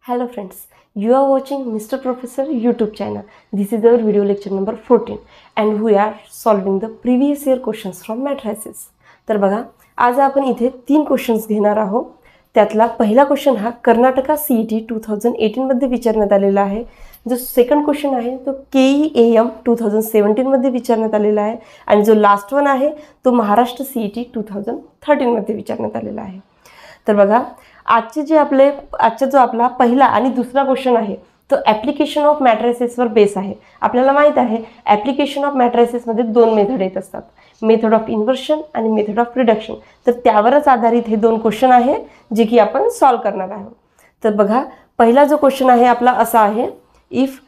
Hello friends, you are watching Mr. Professor YouTube channel. This is our video lecture number 14 and we are solving the previous year questions from matrices. तर बघा आज आपण इथे 3 questions घेणार आहोत. त्यातला पहिला क्वेश्चन हा कर्नाटका CET 2018 मध्ये विचारण्यात आलेला आहे. जो सेकंड क्वेश्चन आहे तो KEAM 2017 मध्ये विचारण्यात आलेला आहे आणि जो लास्ट वन आहे तो महाराष्ट्र CET 2013 मध्ये विचारण्यात आलेला आहे. तर बघा आजचा जो आपला पहिला आणि दुसरा क्वेश्चन आहे तो ॲप्लिकेशन ऑफ मॅट्रिसेसवर बेस आहे. आपल्याला माहित आहे ॲप्लिकेशन ऑफ मॅट्रिसेसमध्ये 2 मेथड येत असतात, मेथड ऑफ इन्व्हर्शन आणि मेथड ऑफ रिडक्शन. तर त्यावरच आधारित हे 2 क्वेश्चन आहे जे की आपण सॉल्व करणार आहोत. तर बघा पहिला जो क्वेश्चन आहे आपला असा आहे, इफ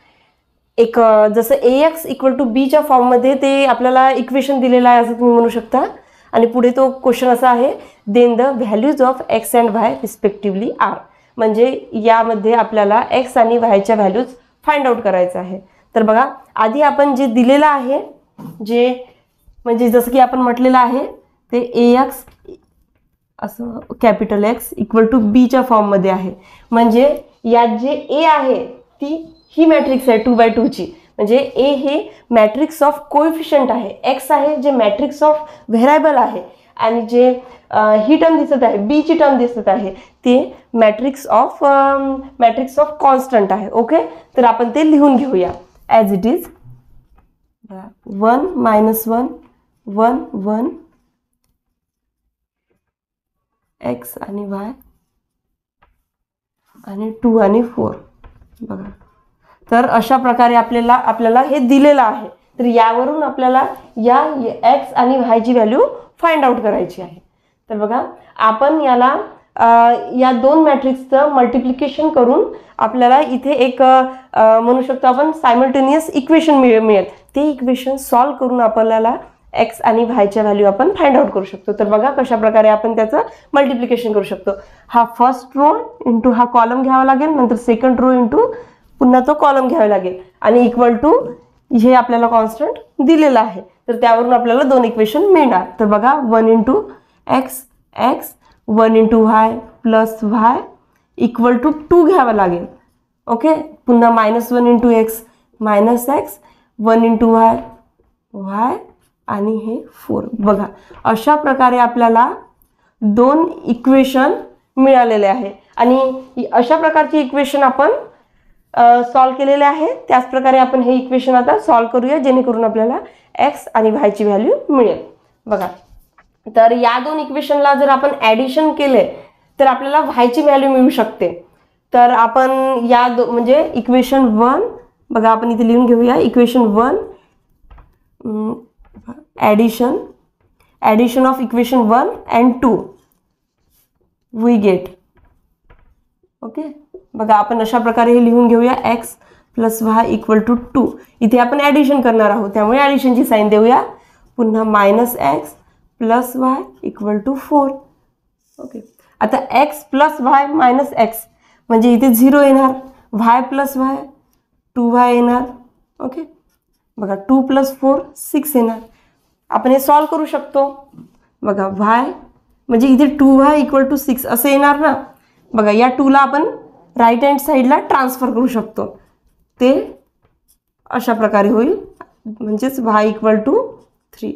एक जसं AX = B च्या फॉर्ममध्ये ते आपल्याला इक्वेशन दिलेलं आहे असं तुम्ही म्हणू शकता. आणि पुढे तो क्वेश्चन असा आहे, then the values of x and y respectively are. म्हणजे यामध्ये आपल्याला x आणि y च्या व्हॅल्यूज फाइंड आउट करायचं आहे. तर बघा आधी आपण जे दिलेलं आहे जे म्हणजे जसं की आपण म्हटलेलं आहे ते AX असं कॅपिटल X = B च्या फॉर्ममध्ये आहे. म्हणजे यात जे A आहे ही मॅट्रिक्स आहे 2x2 ची. म्हणजे A हे मॅट्रिक्स ऑफ कोएफिशियंट आहे, एक्स आहे जे मॅट्रिक्स ऑफ व्हेरिएबल आहे आणि जे ही टर्म दिसत आहे B ची टर्म दिसत आहे ते मॅट्रिक्स ऑफ कॉन्स्टंट आहे. ओके, तर आपण ते लिहून घेऊया ॲज इट इज. 1 - 1 1 1 x आणि y आणि 2 आणि 4. बघा तर अशा प्रकारे आपल्याला हे दिलेलं आहे. तर यावरून आपल्याला या x आणि y ची व्हॅल्यू फाइंड आउट करायची आहे. तर बघा आपण याला या 2 मॅट्रिक्सचं मल्टिप्लिकेशन करून आपल्याला इथे एक म्हणू शकतो आपण सायमल्टेनियस इक्वेशन मिळेल. ते इक्वेशन सॉल्व करून आपल्याला x आणि y च्या व्हॅल्यू आपण फाइंड आउट करू शकतो. तर बघा कशा प्रकारे आपण त्याचं मल्टिप्लिकेशन करू शकतो. हा फर्स्ट रो इंटू हा कॉलम घ्यावा लागेल, नंतर सेकंड रो इंटू पुन्हा तो कॉलम घ्यावा लागेल आणि इक्वल टू हे आपल्याला कॉन्स्टंट दिलेला आहे. तर त्यावरून आपल्याला 2 इक्वेशन मिळणार. तर बघा 1 × x x 1 × y + y = 2 घ्यावा लागेल. ओके, पुन्हा -1 × x -x 1 × y y आणि हे 4. बघा अशा प्रकारे आपल्याला 2 इक्वेशन मिळालेले आहे आणि अशा प्रकारची इक्वेशन आपण सॉल्व केलेले आहे. त्याच प्रकारे आपण हे इक्वेशन आता सॉल्व करूया जेणेकरून आपल्याला x आणि y ची व्हॅल्यू मिळेल. बघा तर या 2 इक्वेशनला जर आपण ॲडिशन केले तर आपल्याला y ची व्हॅल्यू मिळू शकते. तर आपण या म्हणजे इक्वेशन 1 बघा आपण इथे लिहून घेऊया. Equation 1 addition of equation 1 and 2 we get. Okay, बघा आपण अशा प्रकारे हे लिहून घेऊया x + y = 2. इथे आपण ॲडिशन करणार आहोत त्यामुळे ॲडिशनची साईन देऊया. पुन्हा -x + y = 4. ओके, आता x + y - x म्हणजे इथे 0 येणार, y + y 2y येणार. ओके, बघा 2 + 4 6 येणार. आपण हे सॉल्व करू शकतो. बघा y म्हणजे इथे 2y = 6 असं येणार ना. बघा या 2 ला आपण राईट हँड साईडला ट्रान्सफर करू शकतो. ते अशा प्रकारे होईल म्हणजेच y = 3.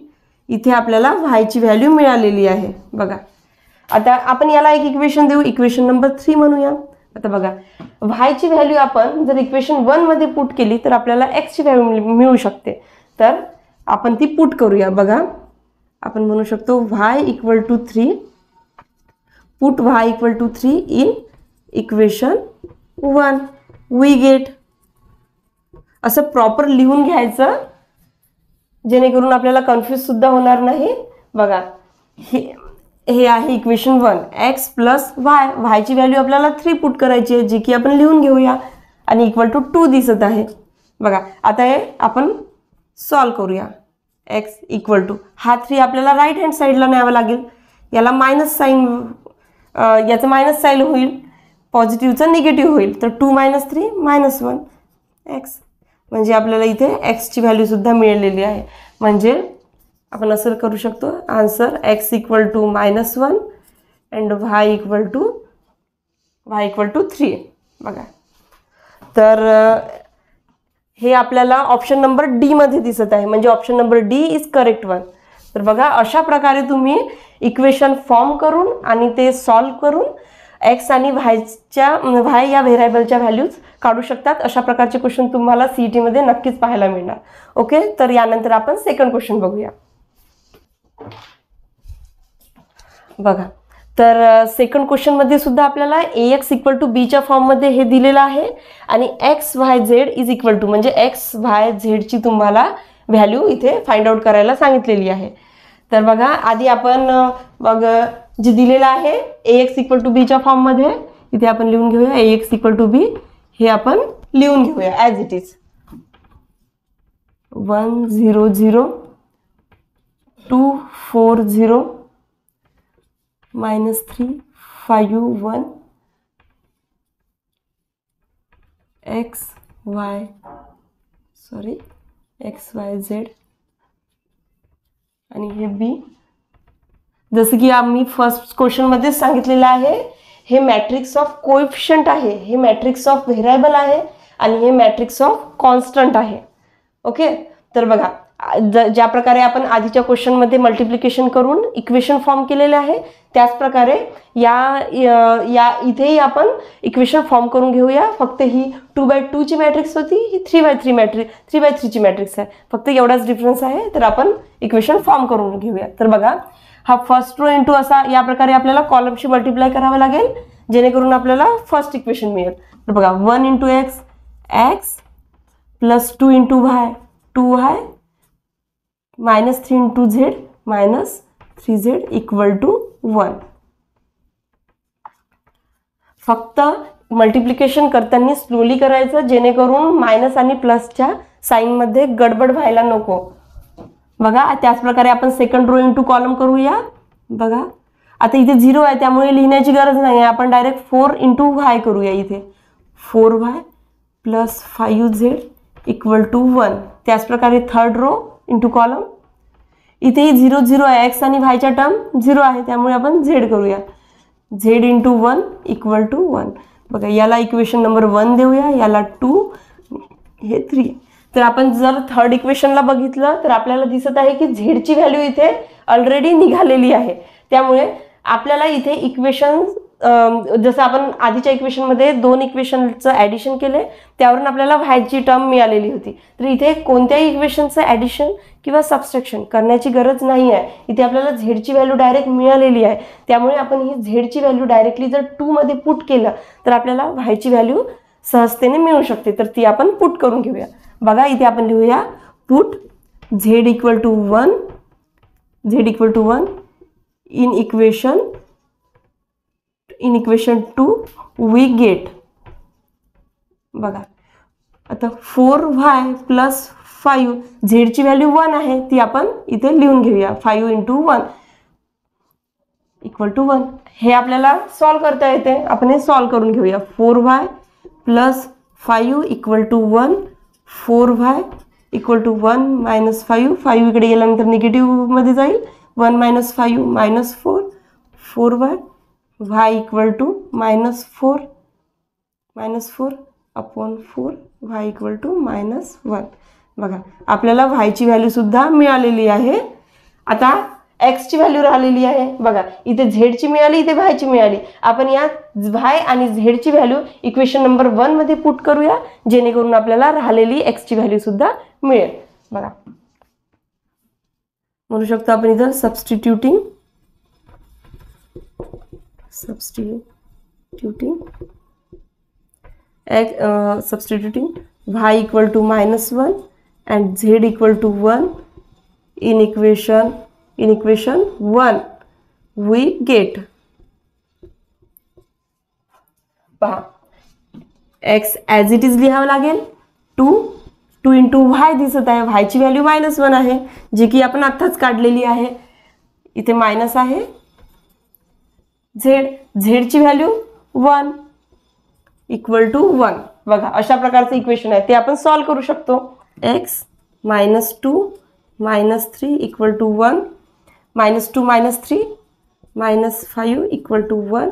इथे आपल्याला y ची व्हॅल्यू मिळालेली आहे. बघा आता आपण याला एक इक्वेशन देऊ, इक्वेशन नंबर 3 म्हणूया. आता बघा y ची व्हॅल्यू आपण जर इक्वेशन 1 मध्ये पुट केली तर आपल्याला x ची व्हॅल्यू मिळू शकते. तर आपण ती पुट करूया. बघा आपण म्हणू शकतो y = 3, put y = 3 in equation 1 we get. असं प्रॉपर लिहून घ्यायचं जेणेकरून आपल्याला कन्फ्यूज सुद्धा होणार नाही. बघा हे आहे इक्वेशन 1, x + y ची व्हॅल्यू आपल्याला 3 पुट करायची आहे जी की आपण लिहून घेऊया आणि = 2 दिसत आहे. बघा आता हे आपण सॉल्व करूया. x = हा 3 आपल्याला राईट हँड साईडला न्यावं लागेल. याला मायनस साईन याचं मायनस साईन होईल, पॉझिटिव्हचं निगेटिव्ह होईल. तर 2 - 3 -1 x म्हणजे आपल्याला इथे x ची व्हॅल्यू सुद्धा मिळालेली आहे. म्हणजे आपण असं करू शकतो आन्सर x = -1 and y = 3. बघा, तर हे आपल्याला ऑप्शन नंबर डी मध्ये दिसत आहे, म्हणजे option number D is correct one. तर बघा, अशा प्रकारे तुम्ही इक्वेशन फॉर्म करून आणि ते सॉल्व करून एक्स आणि वाय या व्हेरिएबलच्या व्हॅल्यूज काढू शकतात. अशा प्रकारचे क्वेश्चन तुम्हाला सीईटी मध्ये नक्कीच पाहायला मिळणार. ओके, तर यानंतर आपण सेकंड क्वेश्चन बघूया. बघा, तर सेकंड क्वेश्चन मध्ये सुद्धा आपल्याला ax इक्वल टू बीच्या फॉर्ममध्ये हे दिलेलं आहे आणि X Y Z is equal to म्हणजे एक्स वाय झेडची तुम्हाला व्हॅल्यू इथे फाइंड आउट करायला सांगितलेली आहे. तर बघा, आधी आपण बघ जे दिलेलं आहे ax इक्वल टू बीच्या फॉर्ममध्ये इथे आपण लिहून घेऊया. ax इक्वल टू बी हे आपण लिहून घेऊया as it is. 1 0 0 2 4 0 -3 5 1 x y z आणि हे बी. जसं की आम्ही फर्स्ट क्वेश्चन मध्ये सांगितलेलं आहे, हे मॅट्रिक्स ऑफ कोएफिशियंट आहे, हे मॅट्रिक्स ऑफ व्हेरिएबल आहे आणि हे मॅट्रिक्स ऑफ कॉन्स्टंट आहे. ओके, तर बघा, ज्या प्रकारे आपण आधीच्या क्वेश्चन मध्ये मल्टिप्लिकेशन करून इक्वेशन फॉर्म केलेले आहे, त्याच प्रकारे या इथेही आपण इक्वेशन फॉर्म करून घेऊया. फक्त ही 2x2 ची मॅट्रिक्स होती, ही 3x3 ची मॅट्रिक्स आहे. फक्त एवढाच डिफरन्स आहे. तर आपण इक्वेशन फॉर्म करून घेऊया. तर बघा, हा फर्स्ट रो इंटू असा या प्रकारे आपल्याला कॉलमशी मल्टिप्लाय करावं लागेल, जेणेकरून आपल्याला फर्स्ट इक्वेशन मिळेल. तर बघा, 1 into X X plus 2 into Y 2y -3 into Z -3z equal to 1. फक्त मल्टिप्लिकेशन करताना स्लोली करायचं, जेणेकरून मायनस आणि प्लसच्या साईनमध्ये गडबड व्हायला नको. बघा, त्याच प्रकारे आपण सेकंड रो इंटू कॉलम करूया. बघा, आता इथे 0 आहे, त्यामुळे लिहिण्याची गरज नाही आहे. आपण डायरेक्ट 4 इंटू वाय करूया. इथे 4y plus 5z equal to 1. त्याच प्रकारे थर्ड रो इंटू कॉलम. इथेही 0 0 आहे, एक्स आणि वायच्या टर्म 0 आहे, त्यामुळे आपण झेड करूया. Z into 1 equal to 1. बघा, याला इक्वेशन नंबर 1 देऊया, याला 2, हे 3. तर आपण जर थर्ड इक्वेशनला बघितलं तर आपल्याला दिसत आहे की झेडची व्हॅल्यू इथे ऑलरेडी निघालेली आहे. त्यामुळे आपल्याला इथे इक्वेशन जसं आपण आधीच्या इक्वेशनमध्ये 2 इक्वेशनचं ॲडिशन केले, त्यावरून आपल्याला व्हायची टर्म मिळालेली होती. तर इथे कोणत्याही इक्वेशनचं ॲडिशन किंवा सबस्ट्रॅक्शन करण्याची गरज नाही आहे. इथे आपल्याला झेडची व्हॅल्यू डायरेक्ट मिळालेली आहे. त्यामुळे आपण ही झेडची व्हॅल्यू डायरेक्टली जर 2 मध्ये पुट केलं तर आपल्याला व्हायची व्हॅल्यू सहजतेने मिळू शकते. तर ती आपण पुट करून घेऊया. बघा, इथे आपण लिहूया put Z equal to 1 in equation 2 we get. बघा, आता 4y प्लस 5 झेडची व्हॅल्यू 1 आहे, ती आपण इथे लिहून घेऊया. 5 इंटू 1 इक्वल टू 1. हे आपल्याला सॉल्व करता येते, आपण हे सॉल्व करून घेऊया. 4y plus 5 equal to 1. 4y equal to 1 minus 5. 5 इकडे गेल्यानंतर निगेटिव्हमध्ये जाईल. 1 minus 5 minus 4. 4y y equal to -4 upon 4 y equal to -1. बघा, आपल्याला y ची व्हॅल्यू सुद्धा मिळालेली आहे. आता x ची व्हॅल्यू राहिलेली आहे. बघा, इथे z ची मिळाली, इथे y ची मिळाली. आपण या y आणि z ची व्हॅल्यू इक्वेशन नंबर 1 मध्ये पुट करूया, जेणेकरून आपल्याला राहिलेली x ची व्हॅल्यू सुद्धा मिळेल. बघा, म्हणू शकतो आपण इथं substituting y equal to -1 and z equal to 1 in equation 1 we get. पहा, x ॲज इट इज लिहावं लागेल. 2 इंटू वाय दिसत आहे, वायची व्हॅल्यू -1 आहे, जी की आपण आत्ताच काढलेली आहे. इथे मायनस आहे. झेडची व्हॅल्यू 1 इक्वल टू 1. बघा, अशा प्रकारचं इक्वेशन आहे, ते आपण सॉल्व करू शकतो. x -2 -3 equal to 1. -2 -3 -5 equal to 1.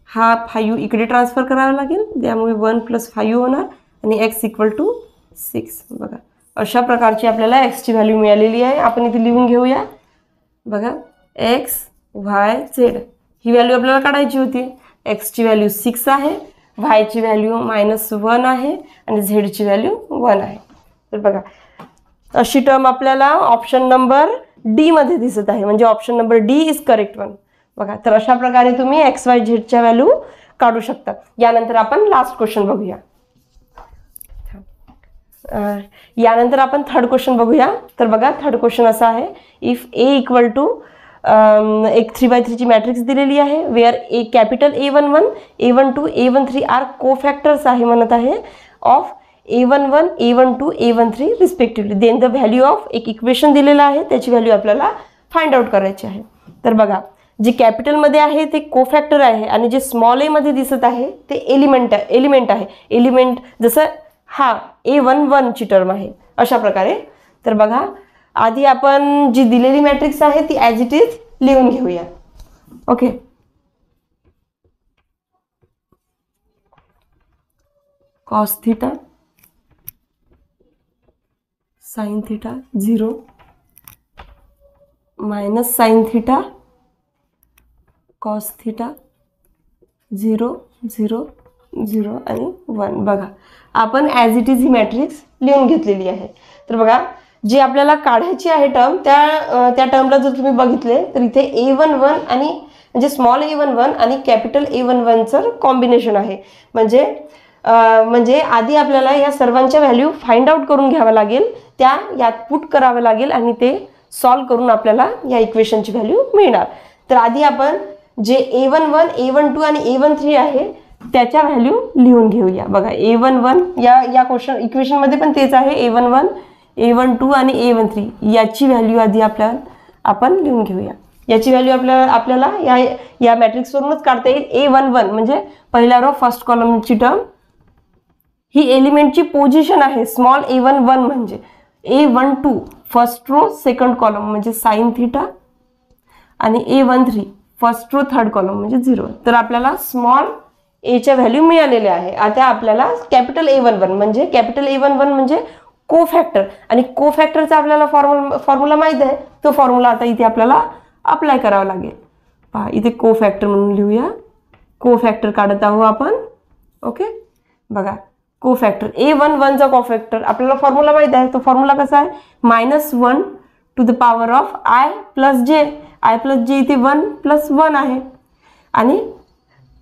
हा 5 इकडे ट्रान्सफर करावा लागेल, त्यामुळे 1 + 5 होणार आणि x = 6. बघा अशा प्रकारची आपल्याला x ची व्हॅल्यू मिळालेली आहे. आपण इथे लिहून घेऊया. बघा x y z ही व्हॅल्यू आपल्याला काढायची होती. x ची व्हॅल्यू 6 आहे, y ची व्हॅल्यू -1 आहे आणि z ची व्हॅल्यू 1 आहे. तर बघा अशी टर्म आपल्याला ऑप्शन नंबर डी मध्ये दिसत आहे, म्हणजे option number D is correct one. बघा तर अशा प्रकारे तुम्ही x y z च्या व्हॅल्यू काढू शकता. यानंतर आपण लास्ट क्वेश्चन बघूया. यानंतर आपण थर्ड क्वेश्चन बघूया. तर बघा थर्ड क्वेश्चन असा आहे, इफ a एक 3x3 ची मॅट्रिक्स दिलेली आहे, where A capital A11, A12, A13 are cofactors आहे म्हणत आहे of A11, A12, A13 respectively. Then the value of एक इक्वेशन दिलेलं आहे, त्याची व्हॅल्यू आपल्याला फाइंड आउट करायची आहे. तर बघा जे कॅपिटलमध्ये आहे ते कोफॅक्टर आहे आणि जे स्मॉल ए मध्ये दिसत आहे ते एलिमेंट आहे. एलिमेंट जसं हा A11 ची टर्म आहे अशा प्रकारे. तर बघा आधी आपण जी दिलेली मॅट्रिक्स आहे ती ॲज इट इज लिहून घेऊया. Okay, cos theta sine theta 0 minus sine theta cos theta 0 0 0 आणि 1. बघा आपण as it is he matrix लिहून घेतलेली आहे. तर बघा जी आपल्याला काढायची आहे टर्म त्या टर्मला जर तुम्ही बघितले तर इथे A11 आणि म्हणजे स्मॉल A11 आणि कॅपिटल A11चं कॉम्बिनेशन आहे. म्हणजे आधी आपल्याला या सर्वांच्या व्हॅल्यू फाइंड आउट करून घ्यावं लागेल, त्या यात पुट करावं लागेल आणि ते सॉल्व करून आपल्याला या इक्वेशनची व्हॅल्यू मिळणार. तर आधी आपण जे A11, A12 आणि A13 आहे त्याच्या व्हॅल्यू लिहून घेऊया. बघा A11 या क्वेश्चन इक्वेशनमध्ये पण तेच आहे, A11, A12 आणि A13 याची व्हॅल्यू आधी आपण लिहून घेऊया. याची व्हॅल्यू आपल्याला या मॅट्रिक्सवरूनच काढता येईल. A11 म्हणजे पहिल्या रो फर्स्ट कॉलमची टर्म, ही एलिमेंटची पोझिशन आहे. स्मॉल A11 म्हणजे A12 first row second column म्हणजे साइन थीटा आणि A13 first row third column म्हणजे 0. तर आपल्याला स्मॉल एच्या व्हॅल्यू मिळालेल्या आहे. आता आपल्याला कॅपिटल A11 म्हणजे कोफॅक्टर आणि कोफॅक्टरचा आपल्याला फॉर्म्युला माहित आहे. तो फॉर्म्युला आता इथे आपल्याला अप्लाय करावा लागेल. पहा इथे कोफॅक्टर म्हणून लिहूया. कोफॅक्टर काढत आहोत आपण. ओके, बघा कोफॅक्टर A11चा कोफॅक्टर आपल्याला फॉर्म्युला माहित आहे. तो फॉर्म्युला कसा आहे, -1 to the power of I + J. I + J इथे 1 + 1 आहे. आणि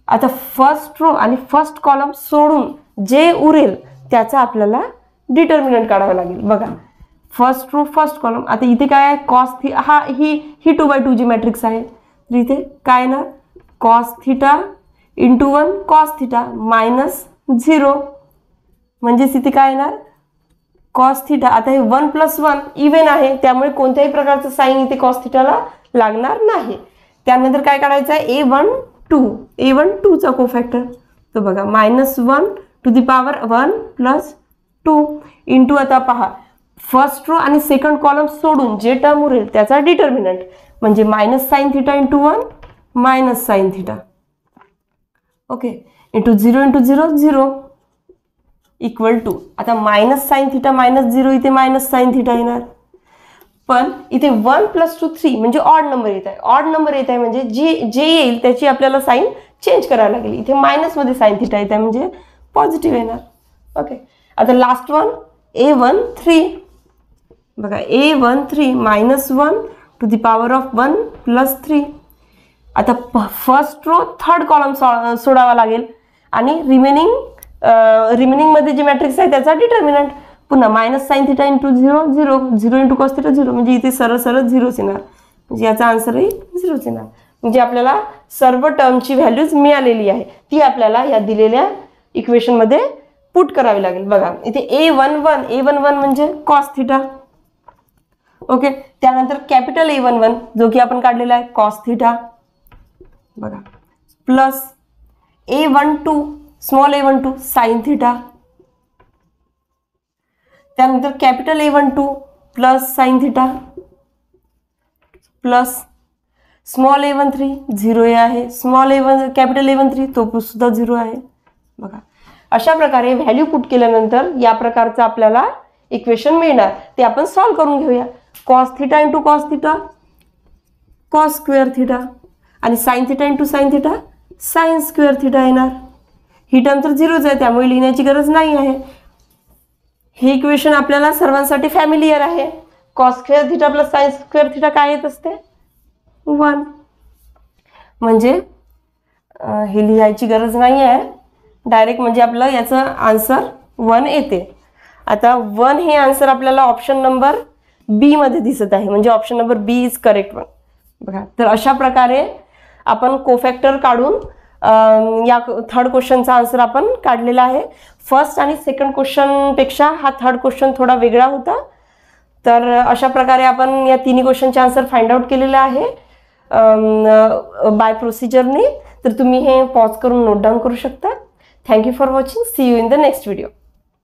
आता फर्स्ट रो आणि फर्स्ट कॉलम सोडून जे उरेल त्याचा आपल्याला डिटर्मिनंट काढावा लागेल. बघा फर्स्ट रो फर्स्ट कॉलम, आता इथे काय आहे कॉस थीटा, ही 2/2 जी मॅट्रिक्स आहे. तर इथे काय ना cos theta into 1 cos theta -0 म्हणजेच इथे काय येणार कॉस थीटा. आता हे 1 + 1 इव्हन आहे त्यामुळे कोणत्याही प्रकारचं साइन इथे कॉस थीटाला लागणार नाही. त्यानंतर काय काढायचं आहे A12चा कोफॅक्टर. तर बघा -1 टू द पॉवर 1 + 2 इंटू आता पहा फर्स्ट रो आणि सेकंड कॉलम सोडून जे टर्म उरेल त्याचा डिटर्मिनंट म्हणजे -sin theta into 1 -sin theta. Okay, into 0 into 0 0 equal to आता -sin थीटा -0 इथे -sin थीटा येणार. पण इथे 1 + 2 3 म्हणजे ऑड नंबर येत आहे. ऑड नंबर येत आहे म्हणजे जे येईल त्याची आपल्याला साइन चेंज करायला लागेल. इथे मायनसमध्ये sin थीटा येत आहे म्हणजे पॉझिटिव्ह येणार. ओके, आता लास्ट वन A13. बघा A13 -1 to the power of 1 + 3. आता फर्स्ट रो थर्ड कॉलम सोडावा लागेल आणि रिमेनिंग मध्ये जे मॅट्रिक्स आहे त्याचा डिटर्मिनंट पुन्हा -sin theta into 0 0 0 into cos theta 0 म्हणजे इथे सरळ 0च येणार. म्हणजे याचा आन्सरही 0च येणार. म्हणजे आपल्याला सर्व टर्मची व्हॅल्यूज मिळालेली आहे, ती आपल्याला या दिलेल्या इक्वेशनमध्ये पुट करावी लागेल. बघा इथे A11 म्हणजे कॉस थीटा. ओके, त्यानंतर कॅपिटल A11 जो की आपण काढलेला आहे कॉस थीटा. बघा plus A12 small A12 sine theta. त्यानंतर capital A12 plus sine theta plus small A13 0 आहे, स्मॉल कॅपिटल A13 तो सुद्धा 0 आहे. बघा अशा प्रकारे व्हॅल्यू पुट केल्यानंतर या प्रकारचं आपल्याला इक्वेशन मिळणार. ते आपण सॉल्व्ह करून घेऊया. Cos theta into cos theta cos square theta आणि sine theta into sine theta sine square theta येणार. ही टर्म तर 0च आहे त्यामुळे लिहिण्याची गरज नाही आहे. हे इक्वेशन आपल्याला सर्वांसाठी फॅमिलियर आहे. Cos square theta plus sign square theta काय येत असते 1. म्हणजे हे लिहायची गरज नाही आहे. डायरेक्ट म्हणजे आपलं याचं आन्सर 1 येते. आता 1 हे आन्सर आपल्याला ऑप्शन नंबर बी मध्ये दिसत आहे. म्हणजे option number B is correct one. बघा तर अशा प्रकारे आपण कोफॅक्टर काढून या थर्ड क्वेश्चनचा आन्सर आपण काढलेला आहे. फर्स्ट आणि सेकंड क्वेश्चनपेक्षा हा थर्ड क्वेश्चन थोडा वेगळा होता. तर अशा प्रकारे आपण या तिन्ही क्वेश्चनचे आन्सर फाइंड आउट केलेले आहे बाय प्रोसिजरने. तर तुम्ही हे पॉज करून नोट डाऊन करू शकता. Thank you for watching. See you in the next video.